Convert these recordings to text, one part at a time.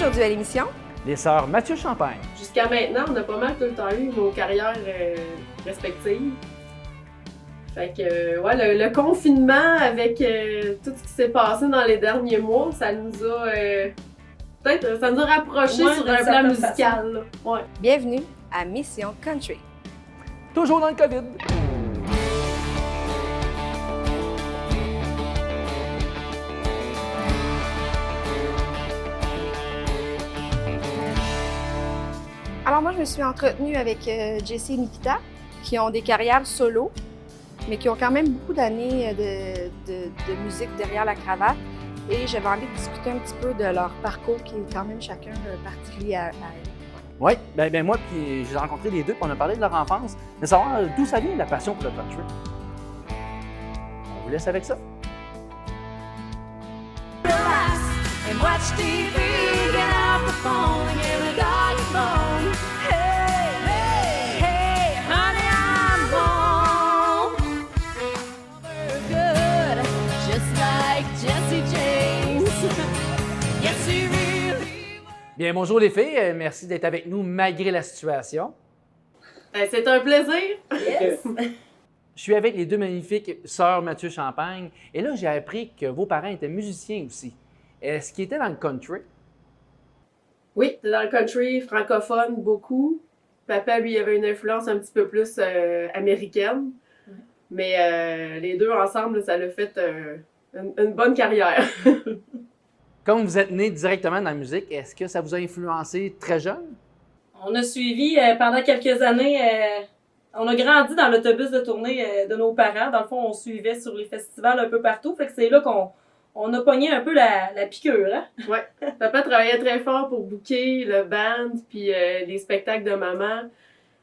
Aujourd'hui à l'émission, les sœurs Mathieu Champagne. Jusqu'à maintenant, on a pas mal tout le temps eu nos carrières respectives. Fait que, ouais, le confinement avec tout ce qui s'est passé dans les derniers mois, ça nous a rapprochés sur un plan musical. Là. Ouais. bienvenue à Mission Country. Toujours dans le COVID. Alors moi, je me suis entretenue avec Jessie et Nikita, qui ont des carrières solo, mais qui ont quand même beaucoup d'années de musique derrière la cravate. Et j'avais envie de discuter un petit peu de leur parcours, qui est quand même chacun particulier à elle. Oui, ben moi, puis j'ai rencontré les deux, puis on a parlé de leur enfance, mais savoir d'où ça vient la passion pour le country. On vous laisse avec ça. And watch TV, get off the phone, and give a dog a bone. Hey, hey, hey, honey, I'm home. We're good, just like Jesse James. Yes, he really was. Bien, bonjour les filles, merci d'être avec nous malgré la situation. C'est un plaisir. Yes. Je suis avec les deux magnifiques sœurs Mathieu Champagne, et là, j'ai appris que vos parents étaient musiciens aussi. Est-ce qu'ils étaient dans le country? Oui, c'est dans le country francophone beaucoup. Papa, lui, avait une influence un petit peu plus américaine. Mais les deux ensemble, ça l'a fait une bonne carrière. Comme vous êtes nés directement dans la musique, est-ce que ça vous a influencé très jeune? On a suivi pendant quelques années, on a grandi dans l'autobus de tournée de nos parents. Dans le fond, on suivait sur les festivals un peu partout. Fait que c'est là qu'on a pogné un peu la piqûre. Hein? Ouais. Papa travaillait très fort pour booker le band puis les spectacles de maman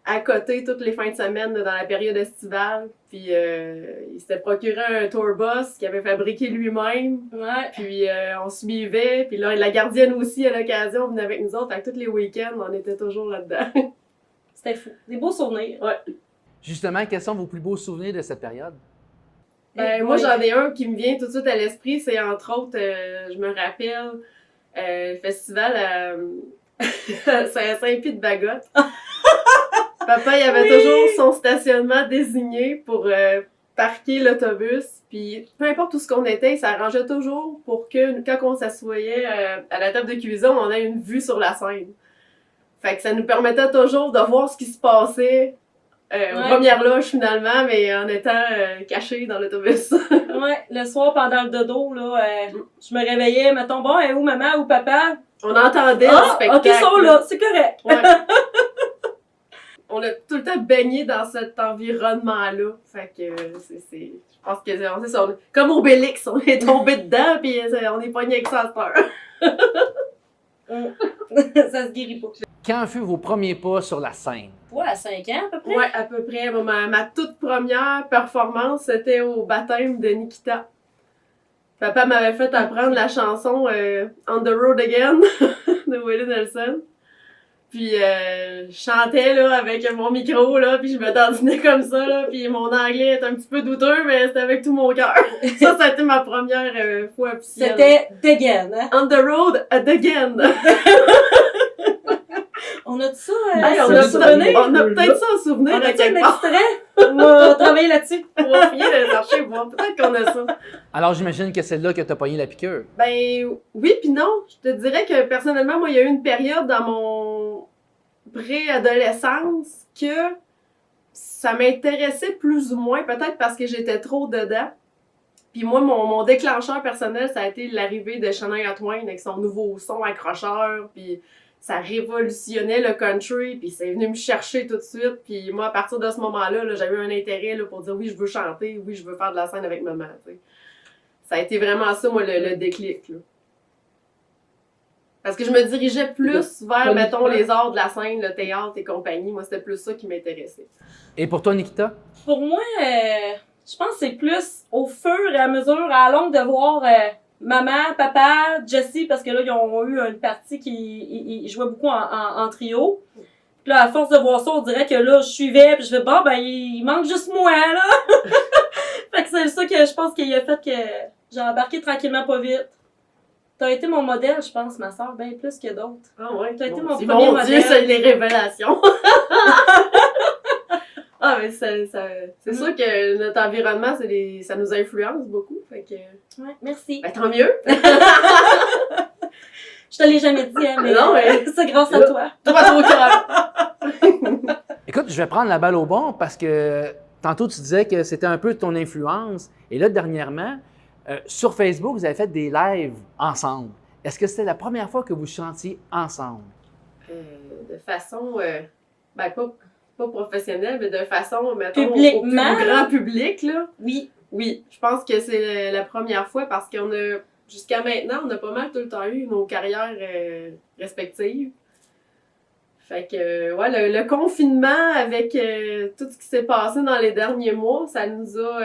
à côté toutes les fins de semaine dans la période estivale. Puis il s'était procuré un tour bus qu'il avait fabriqué lui-même. Ouais. Puis on suivait. Puis là, la gardienne aussi, à l'occasion, venait avec nous autres. Fait que tous les week-ends, on était toujours là-dedans. C'était fou. Des beaux souvenirs. Ouais. Justement, quels sont vos plus beaux souvenirs de cette période? Moi, j'en ai un qui me vient tout de suite à l'esprit. C'est entre autres, je me rappelle, le festival à Saint-Pie-de-Bagotte. Papa, il avait toujours son stationnement désigné pour parquer l'autobus. Puis peu importe où ce qu'on était, il s'arrangeait toujours pour que quand on s'assoyait à la table de cuisson, on ait une vue sur la scène. Fait que ça nous permettait toujours de voir ce qui se passait aux premières loges finalement, mais en étant cachés dans l'autobus. Ouais, le soir pendant le dodo, là, je me réveillais, mettons, bon, où maman ou papa? On entendait le spectacle. Ok, ils sont là, c'est correct. Ouais. On a tout le temps baigné dans cet environnement-là. Fait que je pense que c'est ça. Comme Obélix, on est tombé dedans puis on est pogné avec ça à cette heure. Ça se guérit pas. Quand furent vos premiers pas sur la scène? Ouais, à 5 ans à peu près. Ouais, à peu près. Ma toute première performance, c'était au baptême de Nikita. Papa m'avait fait apprendre la chanson On the Road Again de Willie Nelson. Puis je chantais là avec mon micro là, puis je me dandinais comme ça là, puis mon anglais est un petit peu douteux, mais c'était avec tout mon cœur. Ça a été ma première fois officielle. C'était Degan, hein? On the Road Again. On a tout ça, Hey, on a peut-être ça à souvenir. On a à un quelque part. extrait? On va travailler là-dessus. On va fouiller dans les archives, voir. Peut-être qu'on a ça. Alors, j'imagine que c'est là que tu as pogné la piqûre. Ben oui puis non. Je te dirais que personnellement, moi, il y a eu une période dans mon préadolescence que ça m'intéressait plus ou moins, peut-être parce que j'étais trop dedans. Puis moi, mon déclencheur personnel, ça a été l'arrivée de Shania Twain avec son nouveau son accrocheur, puis ça révolutionnait le country, puis c'est venu me chercher tout de suite. Puis moi, à partir de ce moment-là, là, j'avais eu un intérêt là, pour dire oui, je veux chanter, oui, je veux faire de la scène avec maman. T'sais. Ça a été vraiment ça, moi, le déclic. Là. Parce que je me dirigeais plus vers, mettons, les arts de la scène, le théâtre et compagnie. Moi, c'était plus ça qui m'intéressait. Et pour toi, Nikita? Pour moi, je pense que c'est plus au fur et à mesure, à la longue, de voir maman, papa, Jessie, parce que là, ils ont eu une partie qui ils jouaient beaucoup en trio. Puis là, à force de voir ça, on dirait que là, je suivais, puis je fais, bon, ben, il manque juste moi, là! Fait que c'est ça que je pense qu'il a fait que j'ai embarqué tranquillement pas vite. T'as été mon modèle, je pense, ma soeur, bien plus que d'autres. Ah ouais? T'as été Bon, mon c'est premier mon modèle. Dieu, c'est les révélations! Ah, mais c'est sûr que notre environnement, ça nous influence beaucoup. Fait que, Ouais, merci. ben, tant mieux! Je te l'ai jamais dit, hein, mais, Non, mais- c'est grâce à toi. Toi, trop cœur! Écoute, je vais prendre la balle au bon parce que tantôt, tu disais que c'était un peu ton influence. Et là, dernièrement, sur Facebook, vous avez fait des lives ensemble. Est-ce que c'était la première fois que vous chantiez ensemble? De façon, ben, pas professionnelle, mais de façon, mettons, Publiquement, au plus grand public, là. Oui. Oui, je pense que c'est la première fois parce qu'on a, jusqu'à maintenant, on a pas mal tout le temps eu nos carrières respectives. Fait que, ouais, le confinement avec tout ce qui s'est passé dans les derniers mois, ça nous a,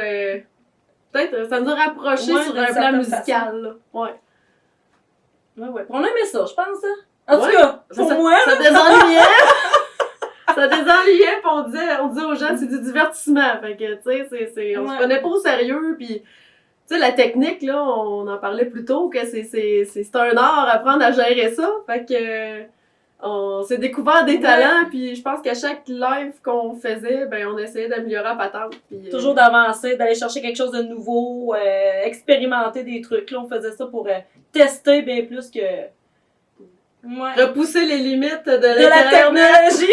ça nous a rapprochés Ouais, sur d'une un plan certaine musical, là. Ouais. Ouais. On aimait ça, je pense. Hein. En Ouais. tout cas, pour moi, Ça là, désennuyait! Ça désennuyait, pis on disait aux gens, c'est du divertissement. Fait que, tu sais, on se Ouais. prenait pas au sérieux, puis tu sais, la technique, là, on en parlait plus tôt, que c'est un art, apprendre à gérer ça. Fait que, on s'est découvert des talents, puis je pense qu'à chaque live qu'on faisait, ben, on essayait d'améliorer la patente. Puis, toujours d'avancer, d'aller chercher quelque chose de nouveau, expérimenter des trucs. Là, on faisait ça pour tester bien plus que... Ouais. repousser les limites de De la l'Internet. technologie!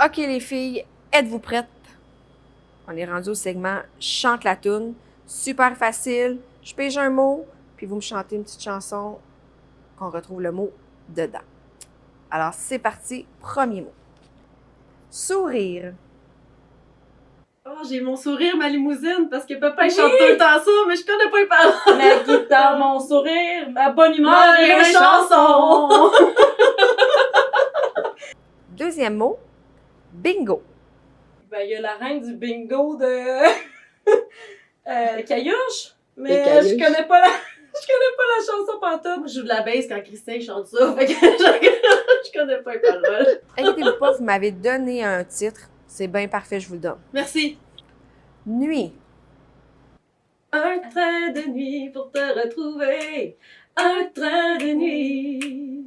OK, les filles, êtes-vous prêtes? On est rendu au segment Chante la toune. Super facile. Je pige un mot, puis vous me chantez une petite chanson qu'on retrouve le mot dedans. Alors, c'est parti. Premier mot. Sourire. Oh, j'ai mon sourire, ma limousine, parce que papa, il chante tout le temps ça, mais je connais pas les paroles. Ma guitare, mon sourire, ma bonne humeur et mes chansons! Deuxième mot. Bingo. Ben, il y a la reine du bingo de Caillouche, mais Caillouche. je connais pas la chanson pantoute. Moi, je joue de la bass quand Christin chante ça, fait que je connais pas les paroles. Inquiétez-vous pas, vous m'avez donné un titre. C'est bien parfait, je vous le donne. Merci. Nuit. Un train de nuit pour te retrouver. Un train de nuit.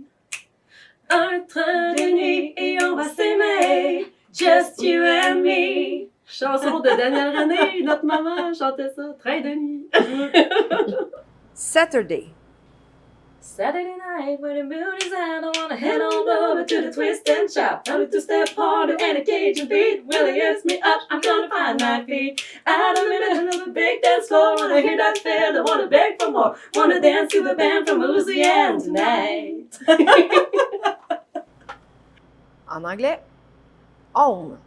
Un train de nuit et on va s'aimer. Just you and me. Chanson de Daniel René, notre maman chantait ça. Train de nuit. Saturday. Saturday night when the moon is out, I wanna head on over to the twist and shout. I'm a two-step party and a Cajun beat. Well, it gets me up, I'm gonna find my feet. Out of the middle of a big dance floor, wanna hear that fiddle, wanna beg for more. Wanna dance to the band from Louisiana tonight. En anglais. Home.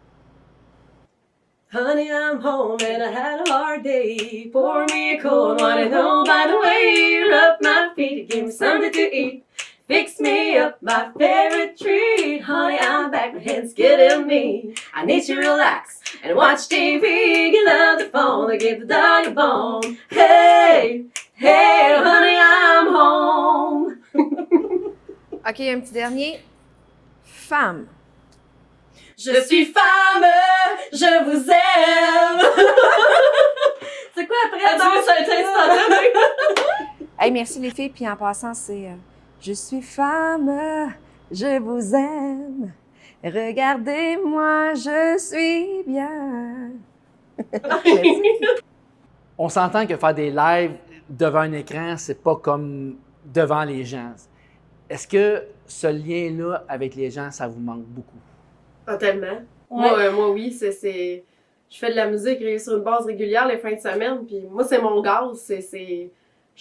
Honey, I'm home and I had a hard day. Pour me a cold one and oh, by the way, rub my feet, give me something to eat. Fix me up my favorite treat. Honey, I'm back, my head's getting me. I need to relax and watch TV. Get on the phone, I give the dog a bone. Hey, hey, honey, I'm home. OK, un petit dernier. Femme. Je suis femme, je vous aime. C'est quoi après? Ah non, ça a été instantané. Hey, merci les filles. Puis en passant, c'est Je suis femme, je vous aime. Regardez-moi, je suis bien. On s'entend que faire des lives devant un écran, c'est pas comme devant les gens. Est-ce que ce lien-là avec les gens, ça vous manque beaucoup? Ah, tellement. Ouais. Moi, oui, c'est... Je fais de la musique sur une base régulière les fins de semaine, puis moi, c'est mon gaz, J'ai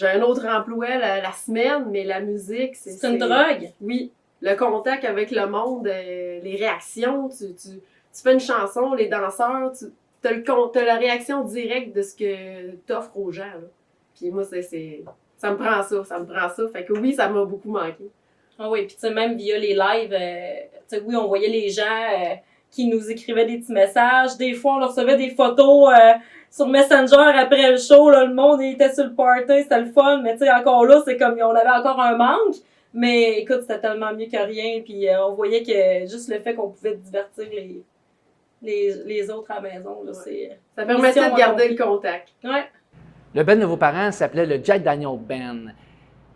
un autre emploi la semaine, mais la musique, C'est une drogue. Oui. Le contact avec le monde, les réactions, tu fais une chanson, les danseurs, t'as la réaction directe de ce que t'offres aux gens, là. Puis moi, ça me prend ça. Fait que oui, ça m'a beaucoup manqué. Ah oui, puis tu sais, même via les lives, tu sais, oui, on voyait les gens qui nous écrivaient des petits messages. Des fois, on leur recevait des photos sur Messenger après le show. Là, le monde il était sur le party, c'était le fun. Mais tu sais, encore là, c'est comme on avait encore un manque. Mais écoute, c'était tellement mieux que rien. Puis on voyait que juste le fait qu'on pouvait divertir les autres à la maison, là, c'est... Ça permettait mission de garder accomplie. le contact. Ouais. Le band de vos parents s'appelait le Jack Daniel Band.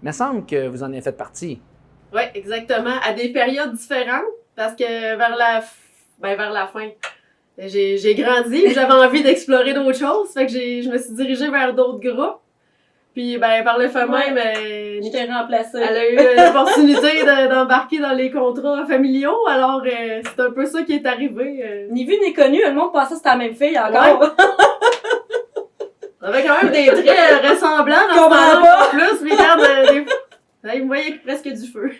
Il me semble que vous en avez fait partie. Oui, exactement. À des périodes différentes, parce que vers la fin, j'ai grandi, puis j'avais envie d'explorer d'autres choses, fait que je me suis dirigée vers d'autres groupes. Puis par le fait même, Je t'ai remplacé. elle a eu l'opportunité d'embarquer dans les contrats familiaux, alors c'est un peu ça qui est arrivé. Ni vu ni connu, le monde pensait que c'était la même fille encore. On avait quand même des traits ressemblants dans ce Comprends temps-là, pas. en plus, mais regarde, il me voyait presque du feu.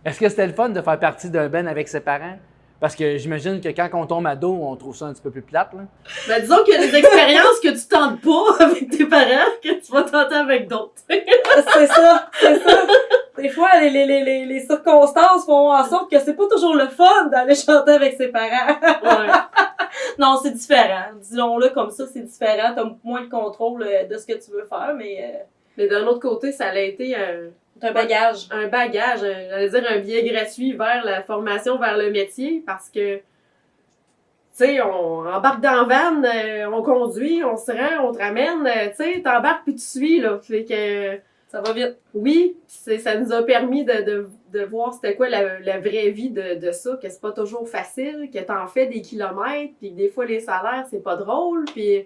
Est-ce que c'était le fun de faire partie d'un band avec ses parents? Parce que j'imagine que quand on tombe ado, on trouve ça un petit peu plus plate, là. Ben, disons qu'il y a des expériences que tu tentes pas avec tes parents, que tu vas tenter avec d'autres. C'est ça. Des fois, les circonstances font en sorte que c'est pas toujours le fun d'aller chanter avec ses parents. Ouais. Non, c'est différent. Disons-le comme ça, c'est différent. T'as moins de contrôle de ce que tu veux faire, mais Mais d'un autre côté, ça a été t'as un bagage. un bagage, j'allais dire un billet gratuit vers la formation, vers le métier, parce que, tu sais, on embarque dans la van, on conduit, on se rend, on te ramène, tu sais, t'embarques puis tu suis, là. Fait que, Ça va vite. oui, ça nous a permis de voir c'était quoi la vraie vie de ça, que c'est pas toujours facile, que t'en fais des kilomètres, puis que des fois les salaires, c'est pas drôle, puis...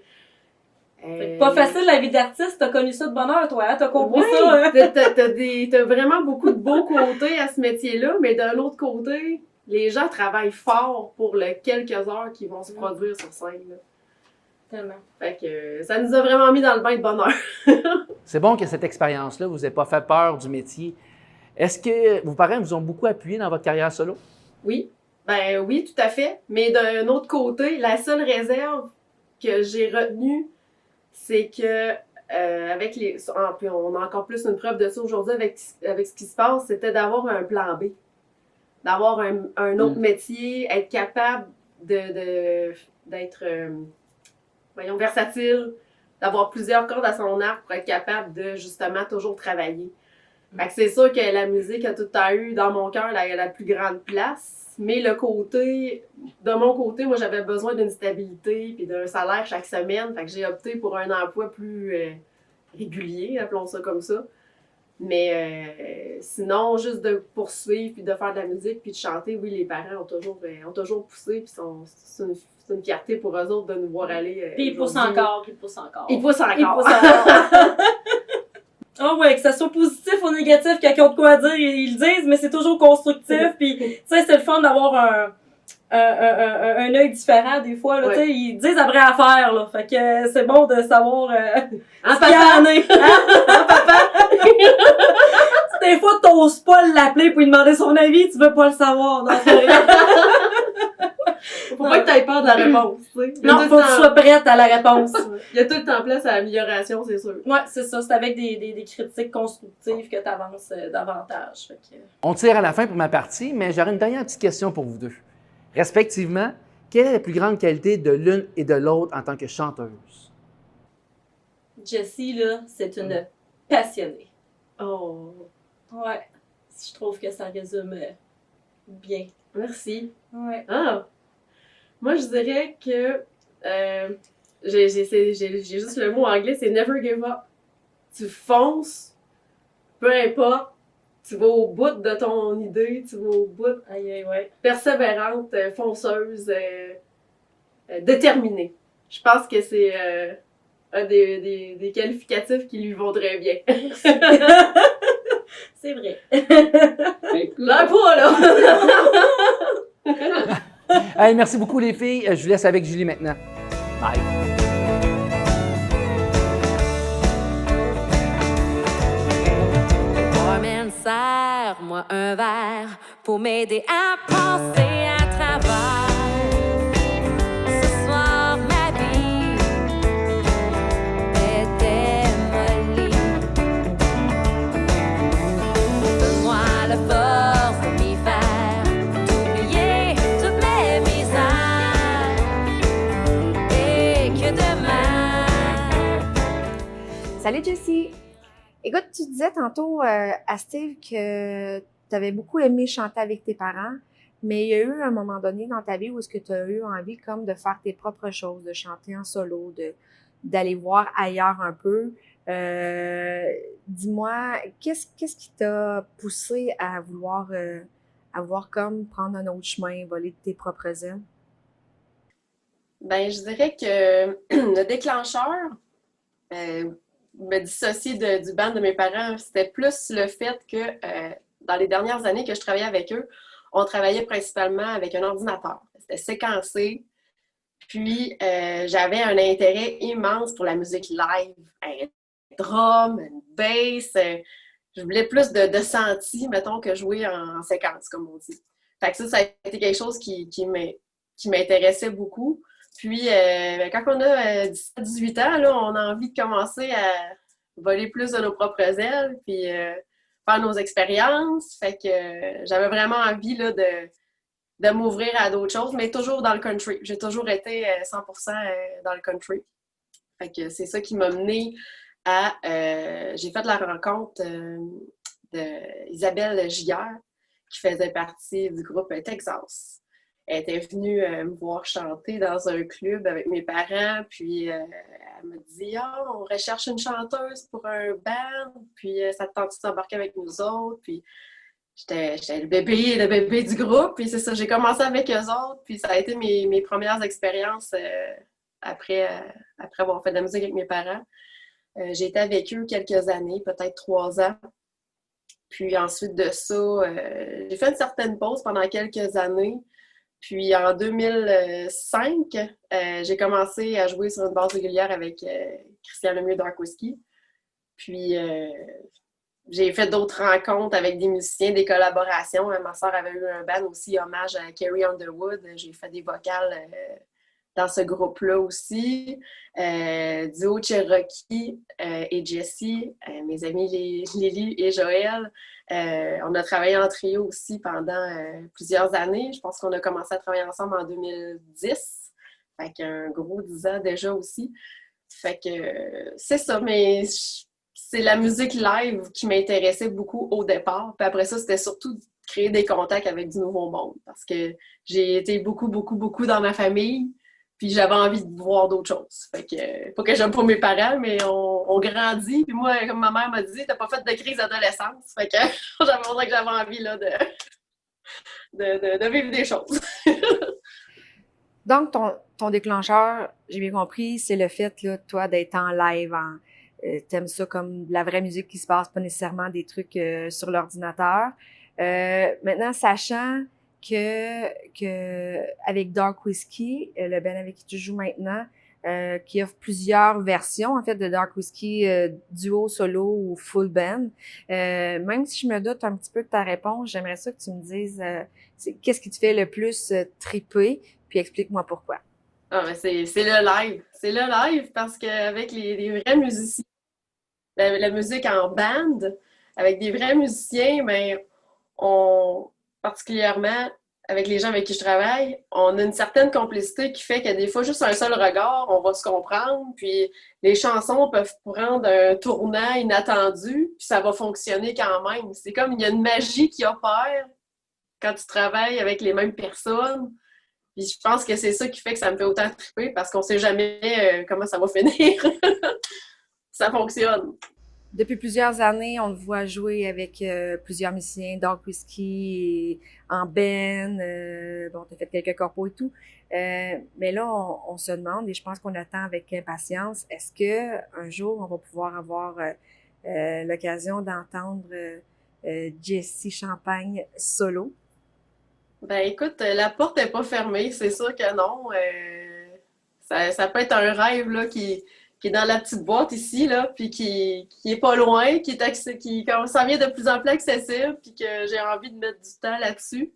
Fait que pas facile la vie d'artiste, t'as connu ça de bonne heure, toi, hein? T'as compris Ouais, ça, hein? t'as vraiment beaucoup de beaux côtés à ce métier-là, mais d'un autre côté, les gens travaillent fort pour les quelques heures qui vont se produire sur scène. Là. Tellement. Fait que ça nous a vraiment mis dans le bain de bonheur. C'est bon que cette expérience-là vous ait pas fait peur du métier. Est-ce que vos parents vous ont beaucoup appuyé dans votre carrière solo? Oui, ben oui, tout à fait. Mais d'un autre côté, la seule réserve que j'ai retenue, c'est que puis on a encore plus une preuve de ça aujourd'hui avec ce qui se passe, c'était d'avoir un plan B. D'avoir un autre métier, être capable d'être versatile, d'avoir plusieurs cordes à son arc pour être capable de justement toujours travailler. Fait que c'est sûr que la musique a tout le temps eu dans mon cœur la plus grande place. Mais de mon côté, moi j'avais besoin d'une stabilité puis d'un salaire chaque semaine. Fait que j'ai opté pour un emploi plus régulier, appelons ça comme ça. Mais sinon, juste de poursuivre puis de faire de la musique puis de chanter, oui, les parents ont toujours poussé puis c'est une fierté pour eux autres de nous voir aller. Puis ils poussent encore. Ils poussent encore. Ils poussent encore. Ah ouais, que ça soit positif ou négatif, quand ils ont de quoi dire, ils le disent, mais c'est toujours constructif. Puis, tu sais, c'est le fun d'avoir un œil différent des fois. Là, Ouais. tu sais, ils disent après à faire, là. Fait que c'est bon de savoir Hein, ce qu'il y en papa? est. Hein, papa? Des fois, t'oses pas l'appeler pour lui demander son avis, tu veux pas le savoir. Non, c'est vrai. Faut pas que t'aies peur de la réponse, tu sais. Non, faut que tu sois prête à la réponse. Il y a tout le temps place à l'amélioration, c'est sûr. Ouais, c'est ça. C'est avec des critiques constructives que t'avances davantage. Fait que... On tire à la fin pour ma partie, mais j'aurais une dernière petite question pour vous deux. Respectivement, quelle est la plus grande qualité de l'une et de l'autre en tant que chanteuse? Jessie, là, c'est une passionnée. Oh, Ouais. Je trouve que ça résume bien. merci. Ouais. Ah! Moi, je dirais que j'ai juste le mot anglais, c'est never give up. Tu fonces, peu importe, tu vas au bout de ton idée, tu vas au bout, Aïe, aïe, ouais. persévérante, fonceuse, déterminée. Je pense que c'est un des qualificatifs qui lui vaudrait bien. C'est vrai. Là, pas là! Hey, merci beaucoup les filles. Je vous laisse avec Julie maintenant. Bye. Barman, serre-moi un verre pour m'aider à penser à travers. Ce soir, ma vie est démolie. Donne-moi la force de m'y faire, d'oublier toutes mes misères et que demain. Salut Jessie! Écoute, tu disais tantôt à Steve que tu avais beaucoup aimé chanter avec tes parents, mais il y a eu un moment donné dans ta vie où est-ce que tu as eu envie comme de faire tes propres choses, de chanter en solo, d'aller voir ailleurs un peu. Dis-moi, qu'est-ce qui t'a poussé à vouloir comme prendre un autre chemin, voler de tes propres ailes? Ben, je dirais que le déclencheur, euh, me dissocier du band de mes parents, c'était plus le fait que dans les dernières années que je travaillais avec eux, on travaillait principalement avec un ordinateur. C'était séquencé. Puis, j'avais un intérêt immense pour la musique live. Un drum, une bass. Je voulais plus de senti, mettons, que jouer en séquence, comme on dit. Fait que ça a été quelque chose qui m'intéressait beaucoup. Puis, quand on a 17-18 ans, là, on a envie de commencer à voler plus de nos propres ailes, puis faire nos expériences. Fait que j'avais vraiment envie là, de m'ouvrir à d'autres choses, mais toujours dans le country. J'ai toujours été 100% dans le country. Fait que c'est ça qui m'a mené à... j'ai fait la rencontre d'Isabelle Giguère, qui faisait partie du groupe Texas. Elle était venue me voir chanter dans un club avec mes parents, puis elle m'a dit « Ah, on recherche une chanteuse pour un band, puis ça te tente de t'embarquer avec nous autres? » Puis j'étais le bébé du groupe, puis c'est ça, j'ai commencé avec eux autres, puis ça a été mes premières expériences après avoir fait de la musique avec mes parents. J'ai été avec eux quelques années, peut-être 3 ans. Puis ensuite de ça, j'ai fait une certaine pause pendant quelques années. Puis en 2005, j'ai commencé à jouer sur une base régulière avec Christian Lemieux Dark Whiskey. Puis j'ai fait d'autres rencontres avec des musiciens, des collaborations. Ma soeur avait eu un band aussi, hommage à Carrie Underwood. J'ai fait des vocales dans ce groupe-là aussi. Duo Cherokee et Jessie, mes amis Lily et Joël. On a travaillé en trio aussi pendant plusieurs années. Je pense qu'on a commencé à travailler ensemble en 2010. Fait qu'un gros 10 ans déjà aussi. Fait que c'est ça, mais c'est la musique live qui m'intéressait beaucoup au départ. Puis après ça, c'était surtout de créer des contacts avec du nouveau monde. Parce que j'ai été beaucoup dans ma famille. Puis j'avais envie de voir d'autres choses. Fait que, pas que j'aime pas mes parents, mais on grandit. Puis moi, comme ma mère m'a dit, t'as pas fait de crise d'adolescence. Fait que j'avais envie là, de vivre des choses. Donc, ton déclencheur, j'ai bien compris, c'est le fait, là, toi, d'être en live. T'aimes ça comme de la vraie musique qui se passe, pas nécessairement des trucs sur l'ordinateur. Maintenant, sachant que avec Dark Whiskey, le band avec qui tu joues maintenant, qui offre plusieurs versions en fait de Dark Whiskey, duo, solo ou full band. Même si je me doute un petit peu de ta réponse, j'aimerais ça que tu me dises qu'est-ce qui te fait le plus triper, puis explique-moi pourquoi. Ah, mais c'est le live. C'est le live parce qu'avec les vrais musiciens, la musique en band, avec des vrais musiciens, ben, particulièrement avec les gens avec qui je travaille, on a une certaine complicité qui fait que des fois, juste un seul regard, on va se comprendre, puis les chansons peuvent prendre un tournant inattendu, puis ça va fonctionner quand même. C'est comme, il y a une magie qui opère quand tu travailles avec les mêmes personnes. Puis je pense que c'est ça qui fait que ça me fait autant triper, parce qu'on sait jamais comment ça va finir. Ça fonctionne. Depuis plusieurs années, on le voit jouer avec plusieurs musiciens, Dark Whiskey, en band, bon, t'as fait quelques corpos et tout. Mais là, on se demande, et je pense qu'on attend avec impatience, est-ce que un jour, on va pouvoir avoir l'occasion d'entendre Jessie Champagne solo? Ben écoute, la porte n'est pas fermée, c'est sûr que non. Ça peut être un rêve là, qui est dans la petite boîte ici, là, puis qui est pas loin, qui s'en vient de plus en plus accessible, puis que j'ai envie de mettre du temps là-dessus.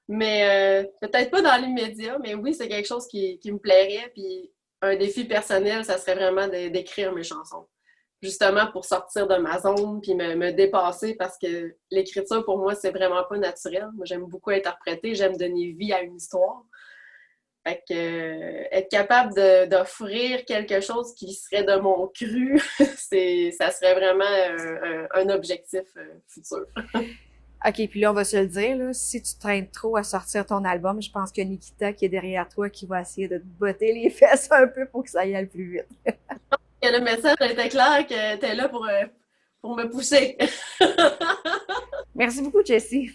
Mais peut-être pas dans l'immédiat, mais oui, c'est quelque chose qui me plairait. Puis un défi personnel, ça serait vraiment d'écrire mes chansons. Justement pour sortir de ma zone, puis me dépasser, parce que l'écriture, pour moi, c'est vraiment pas naturel. Moi, j'aime beaucoup interpréter, j'aime donner vie à une histoire. Fait que être capable d'offrir quelque chose qui serait de mon cru, ça serait vraiment un objectif futur. OK, puis là, on va se le dire, là, si tu traînes trop à sortir ton album, je pense que Nikita qui est derrière toi qui va essayer de te botter les fesses un peu pour que ça y aille plus vite. Et le message était clair que t'es là pour me pousser. Merci beaucoup, Jessie.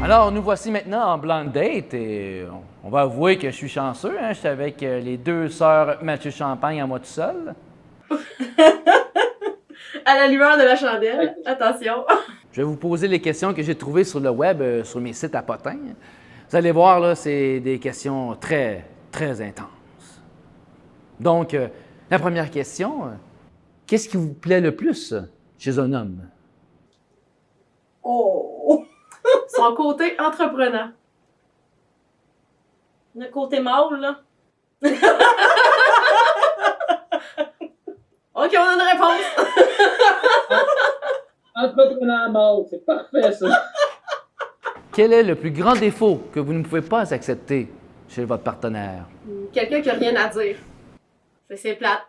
Alors, nous voici maintenant en blind date et on va avouer que je suis chanceux. Hein? Je suis avec les deux sœurs Mathieu Champagne à moi tout seul. À la lueur de la chandelle, attention. Je vais vous poser les questions que j'ai trouvées sur le web, sur mes sites à potins. Vous allez voir, là, c'est des questions très, très intenses. Donc, la première question, qu'est-ce qui vous plaît le plus chez un homme? Oh! Son côté entreprenant. Le côté mâle, là. OK, on a une réponse. Entrepreneur mort, c'est parfait ça. Quel est le plus grand défaut que vous ne pouvez pas accepter chez votre partenaire? Quelqu'un qui n'a rien à dire. C'est plate.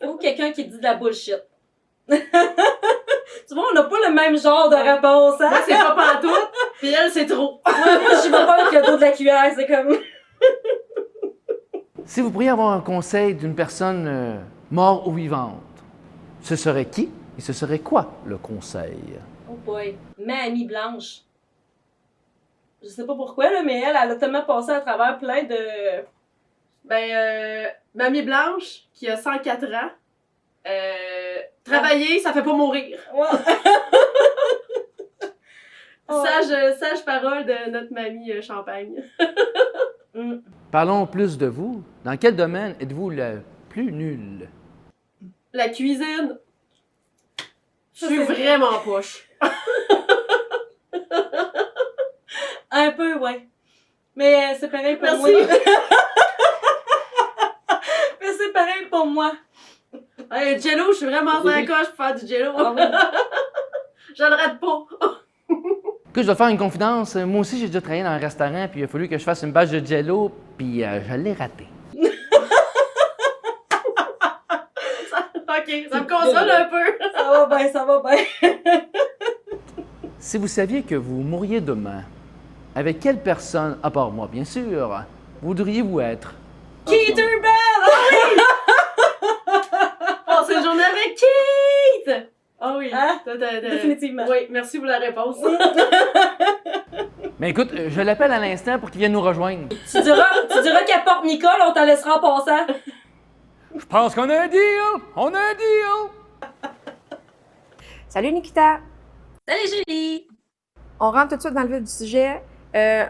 Ou quelqu'un qui dit de la bullshit. Tu vois, on n'a pas le même genre de réponse, hein? Moi, c'est pas pantoute, puis elle, c'est trop. Moi, je vais pas avec le dos de la cuillère, c'est comme... Si vous pourriez avoir un conseil d'une personne morte ou vivante, ce serait qui et ce serait quoi le conseil? Oh boy. Mamie Blanche. Je sais pas pourquoi, là, mais elle a tellement passé à travers plein de... Mamie Blanche, qui a 104 ans, travailler, ça fait pas mourir. Ouais. Sage parole de notre mamie Champagne. Parlons plus de vous. Dans quel domaine êtes-vous le plus nul? La cuisine. Je Ça, suis c'est vraiment poche. Un peu, ouais. Mais c'est pareil pour Merci. moi. Mais c'est pareil pour moi. Hey, Jello, je suis vraiment sur la coche pour faire du Jello. Ah oui. Je le rate pas. Que je dois faire une confidence. Moi aussi, j'ai déjà travaillé dans un restaurant, puis il a fallu que je fasse une bâche de Jello, puis je l'ai raté. OK, ça me console un peu. Ça va bien, ça va bien. Si vous saviez que vous mourriez demain, avec quelle personne, à part moi bien sûr, voudriez-vous être? Keith Urban! Passer une journée avec Keith! Ah oui. Hein? Définitivement. Oui, merci pour la réponse. Mais écoute, je l'appelle à l'instant pour qu'il vienne nous rejoindre. Tu diras qu'elle porte Nicole, on t'en laissera en passant. Je pense qu'on a un deal! On a un deal! Salut, Nikita. Salut Julie! On rentre tout de suite dans le vif du sujet.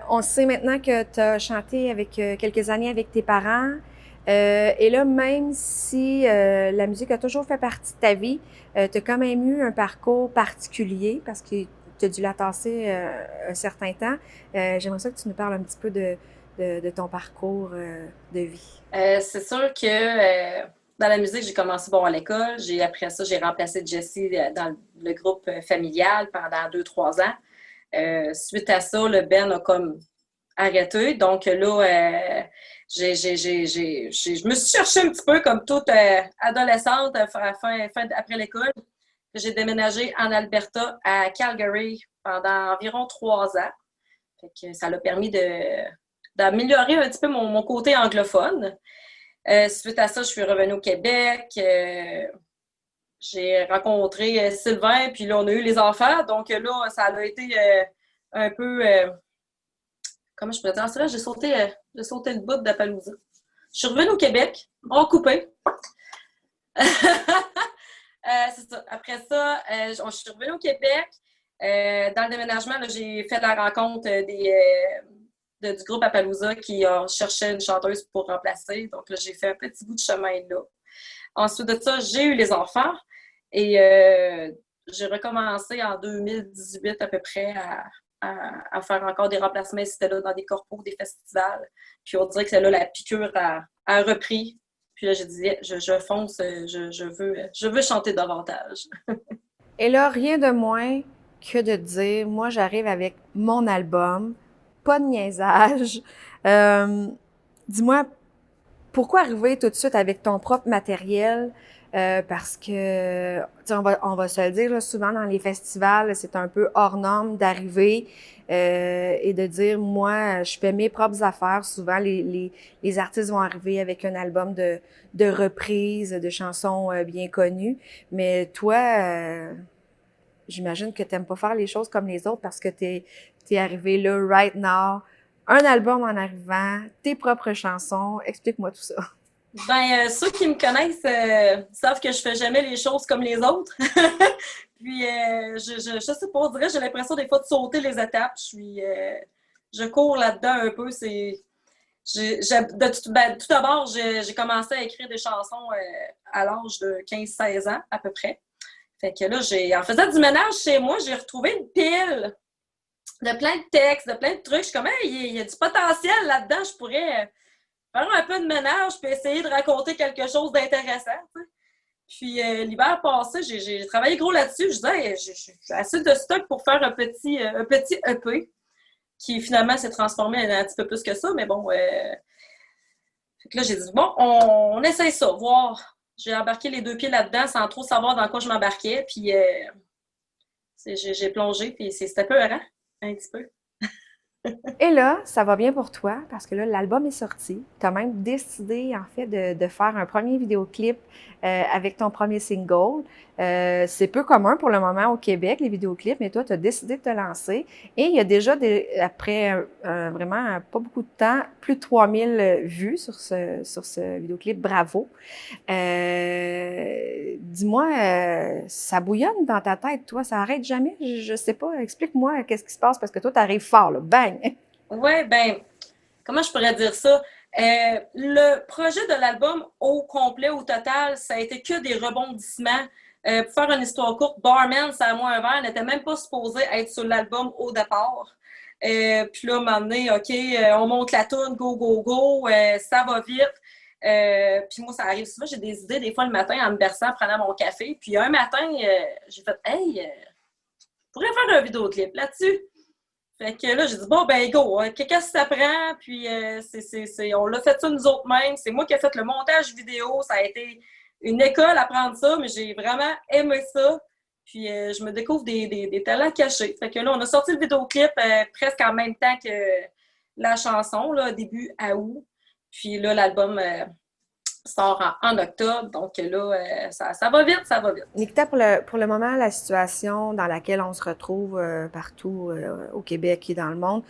On sait maintenant que tu as chanté avec quelques années avec tes parents. Et là, même si la musique a toujours fait partie de ta vie, tu as quand même eu un parcours particulier parce que tu as dû la tasser un certain temps. J'aimerais ça que tu nous parles un petit peu de ton parcours de vie. C'est sûr que dans la musique, j'ai commencé à l'école. Après ça, j'ai remplacé Jessie dans le groupe familial pendant 2-3 ans. Suite à ça, le band a comme arrêté. Donc là, je me suis cherchée un petit peu comme toute adolescente après l'école. J'ai déménagé en Alberta, à Calgary, pendant environ 3 ans. Fait que ça l'a permis d'améliorer un petit peu mon côté anglophone. Suite à ça, je suis revenue au Québec. J'ai rencontré Sylvain, puis là, on a eu les enfants. Donc là, ça a été un peu... comment je pourrais dire ça? J'ai sauté le bout de Palooza. Je suis revenue au Québec, on coupé. C'est ça. Après ça, je suis revenue au Québec. Dans le déménagement, là, j'ai fait la rencontre du groupe Appaloosa qui cherchait une chanteuse pour remplacer. Donc là, j'ai fait un petit bout de chemin là. Ensuite de ça, j'ai eu les enfants et j'ai recommencé en 2018 à peu près à faire encore des remplacements si c'était là dans des corpos, des festivals. Puis on dirait que c'est là la piqûre a repris. Puis là, j'ai dit, je fonce, je veux chanter davantage. Et là, rien de moins que de dire, moi, j'arrive avec mon album, pas de niaisage. Dis-moi, pourquoi arriver tout de suite avec ton propre matériel? Parce que, tu sais, on va se le dire, là, souvent dans les festivals, c'est un peu hors norme d'arriver et de dire, moi, je fais mes propres affaires. Souvent, les artistes vont arriver avec un album de reprises, de chansons bien connues. Mais toi, j'imagine que t'aimes pas faire les choses comme les autres parce que t'es arrivé là, right now, un album en arrivant, tes propres chansons. Explique-moi tout ça. Ben, ceux qui me connaissent savent que je fais jamais les choses comme les autres. Puis, je sais pas, on dirait, j'ai l'impression des fois de sauter les étapes. Je cours là-dedans un peu. Tout d'abord, j'ai commencé à écrire des chansons à l'âge de 15-16 ans, à peu près. Fait que là, en faisant du ménage chez moi, j'ai retrouvé une pile de plein de textes, de plein de trucs. Je suis comme, hey, il y a du potentiel là-dedans, je pourrais faire un peu de ménage puis essayer de raconter quelque chose d'intéressant. T'sais. Puis l'hiver passé, j'ai travaillé gros là-dessus. Je disais, j'ai assez de stock pour faire un petit EP qui finalement s'est transformé en un petit peu plus que ça. Mais bon, fait que là, j'ai dit, bon, on essaye ça, voir. J'ai embarqué les 2 pieds là-dedans sans trop savoir dans quoi je m'embarquais. Puis j'ai plongé, puis c'était peurant, un petit peu. Et là, ça va bien pour toi parce que là, l'album est sorti. Tu as même décidé, en fait, de faire un premier vidéoclip avec ton premier single. C'est peu commun pour le moment au Québec, les vidéoclips, mais toi, tu as décidé de te lancer. Et il y a déjà, après vraiment pas beaucoup de temps, plus de 3000 vues sur ce vidéoclip. Bravo! Dis-moi, ça bouillonne dans ta tête, toi? Ça arrête jamais? Je sais pas. Explique-moi qu'est-ce qui se passe parce que toi, tu arrives fort, là. Bang! Ouais, ben, comment je pourrais dire ça? Le projet de l'album au complet, au total, ça a été que des rebondissements. Pour faire une histoire courte, Barman, ça a moins un verre, n'était même pas supposé être sur l'album au départ. Puis là, à un moment donné, OK, on monte la toune, go, go, go, ça va vite. Puis moi, ça arrive souvent, j'ai des idées des fois le matin en me berçant, en prenant mon café. Puis un matin, j'ai fait « Hey, je pourrais faire un vidéoclip là-dessus. » Fait que là, j'ai dit, bon, ben, go, qu'est-ce que ça prend? Puis, on l'a fait ça nous autres mêmes. C'est moi qui ai fait le montage vidéo. Ça a été une école à apprendre ça, mais j'ai vraiment aimé ça. Puis, je me découvre des talents cachés. Fait que là, on a sorti le vidéoclip presque en même temps que la chanson, là, début août. Puis là, l'album sort en octobre. Donc là, ça va vite, ça va vite. Nikita, pour le moment, la situation dans laquelle on se retrouve partout au Québec et dans le monde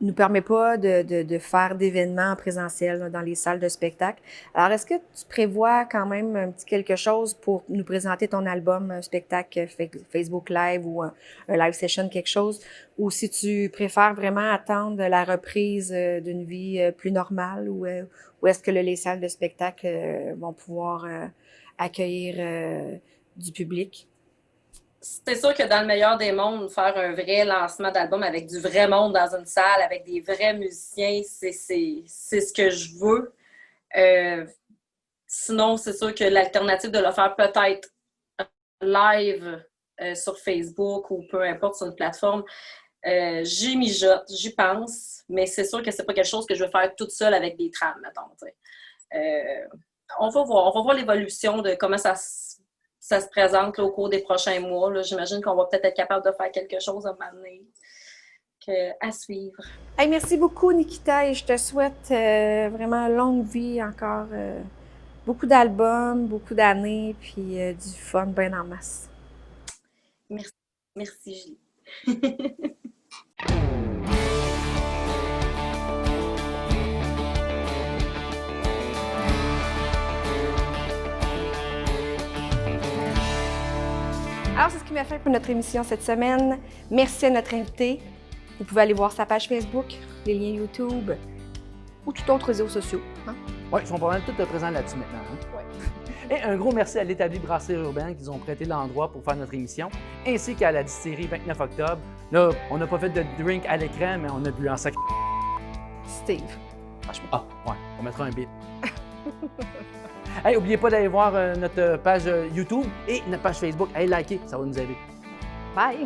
nous permet pas de faire d'événements en présentiel là, dans les salles de spectacle. Alors, est-ce que tu prévois quand même un petit quelque chose pour nous présenter ton album, un spectacle Facebook Live ou un live session, quelque chose, ou si tu préfères vraiment attendre la reprise d'une vie plus normale, ou est-ce que les salles de spectacle vont pouvoir accueillir du public? C'est sûr que dans le meilleur des mondes, faire un vrai lancement d'album avec du vrai monde dans une salle, avec des vrais musiciens, c'est ce que je veux. Sinon, c'est sûr que l'alternative de le faire peut-être live sur Facebook ou peu importe sur une plateforme, j'y mijote, j'y pense, mais c'est sûr que c'est pas quelque chose que je veux faire toute seule avec des trams, mettons. On va voir l'évolution de comment ça se présente là, au cours des prochains mois. Là. J'imagine qu'on va peut-être être capable de faire quelque chose à un moment donné. À suivre. Hey, merci beaucoup, Nikita, et je te souhaite vraiment longue vie encore. Beaucoup d'albums, beaucoup d'années, puis du fun bien en masse. Merci, Julie. Alors, c'est ce qui m'a fait pour notre émission cette semaine. Merci à notre invité. Vous pouvez aller voir sa page Facebook, les liens YouTube ou tout autre réseaux sociaux. Hein? Oui, ils sont pas mal tous présents là-dessus maintenant. Hein? Ouais. Et un gros merci à l'Établi Brasserie Urbaine qui nous ont prêté l'endroit pour faire notre émission, ainsi qu'à la distillerie 29 octobre Là, on n'a pas fait de drink à l'écran, mais on a bu en sac. Steve. Franchement. Ah, ouais, on mettra un beat. Hey, n'oubliez pas d'aller voir notre page YouTube et notre page Facebook. Allez liker, ça va nous aider. Bye!